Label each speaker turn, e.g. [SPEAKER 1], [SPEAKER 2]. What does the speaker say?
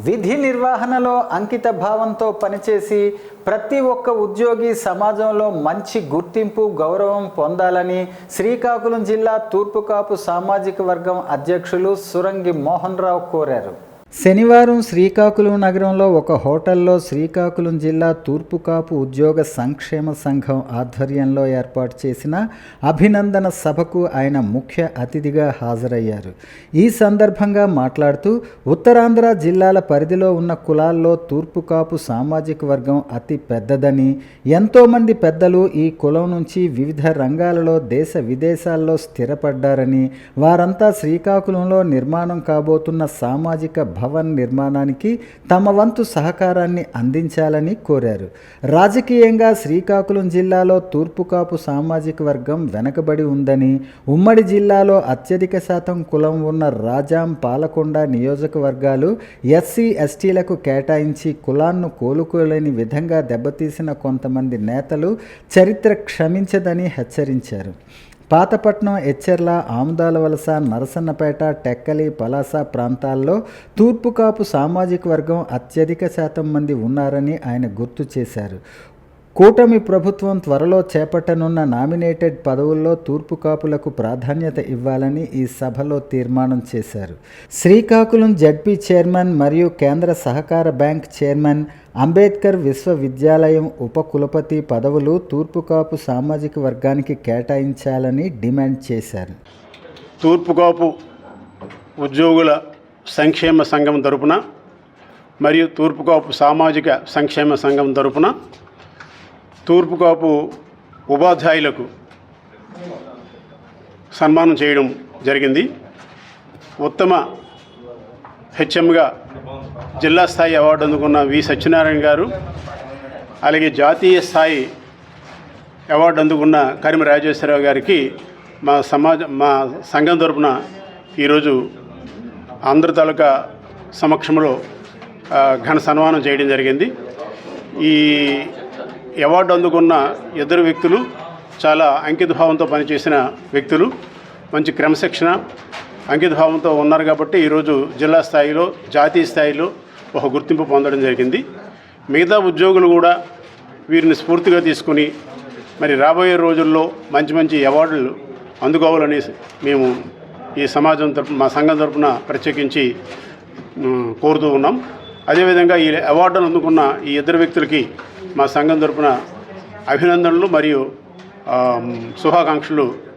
[SPEAKER 1] విధి నిర్వహణలో అంకిత భావంతో పనిచేసి ప్రతి ఒక్క ఉద్యోగి సమాజంలో మంచి గుర్తింపు గౌరవం పొందాలని శ్రీకాకుళం జిల్లా తూర్పుకాపు సామాజిక వర్గం అధ్యక్షులు సురంగి మోహన్ రావు కోరారు. శనివారం శ్రీకాకుళం నగరంలో ఒక హోటల్లో శ్రీకాకుళం జిల్లా తూర్పుకాపు ఉద్యోగ సంక్షేమ సంఘం ఆధ్వర్యంలో ఏర్పాటు చేసిన అభినందన సభకు ఆయన ముఖ్య అతిథిగా హాజరయ్యారు. ఈ సందర్భంగా మాట్లాడుతూ ఉత్తరాంధ్ర జిల్లాల పరిధిలో ఉన్న కులాల్లో తూర్పుకాపు సామాజిక వర్గం అతి పెద్దదని, ఎంతోమంది పెద్దలు ఈ కులం నుంచి వివిధ రంగాలలో దేశ విదేశాల్లో స్థిరపడ్డారని, వారంతా శ్రీకాకుళంలో నిర్మాణం కాబోతున్న సామాజిక భవన్ నిర్మాణానికి తమ వంతు సహకారాన్ని అందించాలని కోరారు. రాజకీయంగా శ్రీకాకుళం జిల్లాలో తూర్పుకాపు సామాజిక వర్గం వెనకబడి ఉందని, ఉమ్మడి జిల్లాలో అత్యధిక శాతం కులం ఉన్న రాజాం, పాలకొండ నియోజకవర్గాలు ఎస్సీ ఎస్టీలకు కేటాయించి కులాన్ని కోలుకోలేని విధంగా దెబ్బతీసిన కొంతమంది నేతలు చరిత్ర క్షమించదని హెచ్చరించారు. పాతపట్నం, ఎచ్చెర్ల, ఆముదాలవలస, నరసన్నపేట, టెక్కలి, పలాస ప్రాంతాల్లో తూర్పుకాపు సామాజిక వర్గం అత్యధిక శాతం మంది ఉన్నారని ఆయన గుర్తు చేశారు. కూటమి ప్రభుత్వం త్వరలో చేపట్టనున్న నామినేటెడ్ పదవుల్లో తూర్పుకాపులకు ప్రాధాన్యత ఇవ్వాలని ఈ సభలో తీర్మానం చేశారు. శ్రీకాకుళం జడ్పీ చైర్మన్ మరియు కేంద్ర సహకార బ్యాంక్ చైర్మన్, అంబేద్కర్ విశ్వవిద్యాలయం ఉపకులపతి పదవులు తూర్పుకాపు సామాజిక వర్గానికి కేటాయించాలని డిమాండ్ చేశారు.
[SPEAKER 2] తూర్పుకాపు ఉద్యోగుల సంక్షేమ సంఘం తరపున మరియు తూర్పుకాపు సామాజిక సంక్షేమ సంఘం తరపున తూర్పుకాపు ఉపాధ్యాయులకు సన్మానం చేయడం జరిగింది. ఉత్తమ హెచ్ఎంగా జిల్లా స్థాయి అవార్డు అందుకున్న వి సత్యనారాయణ గారు, అలాగే జాతీయ స్థాయి అవార్డు అందుకున్న కరిమ రాజేశ్వరరావు గారికి మా సంఘం తరపున ఈరోజు ఆంధ్ర తాలూకా సమక్షంలో ఘన సన్మానం చేయడం జరిగింది. ఈ అవార్డు అందుకున్న ఇద్దరు వ్యక్తులు చాలా అంకితభావంతో పనిచేసిన వ్యక్తులు, మంచి క్రమశిక్షణ అంకితభావంతో ఉన్నారు కాబట్టి ఈరోజు జిల్లా స్థాయిలో, జాతీయ స్థాయిలో ఒక గుర్తింపు పొందడం జరిగింది. మిగతా ఉద్యోగులు కూడా వీరిని స్ఫూర్తిగా తీసుకుని మరి రాబోయే రోజుల్లో మంచి మంచి అవార్డులు అందుకోవాలని మేము ఈ సమాజం తరపున, మా సంఘం తరపున ప్రత్యేకించి కోరుతూ ఉన్నాం. అదేవిధంగా ఈ అవార్డును అందుకున్న ఈ ఇద్దరు వ్యక్తులకి మా సంఘం తరపున అభినందనలు మరియు శుభాకాంక్షలు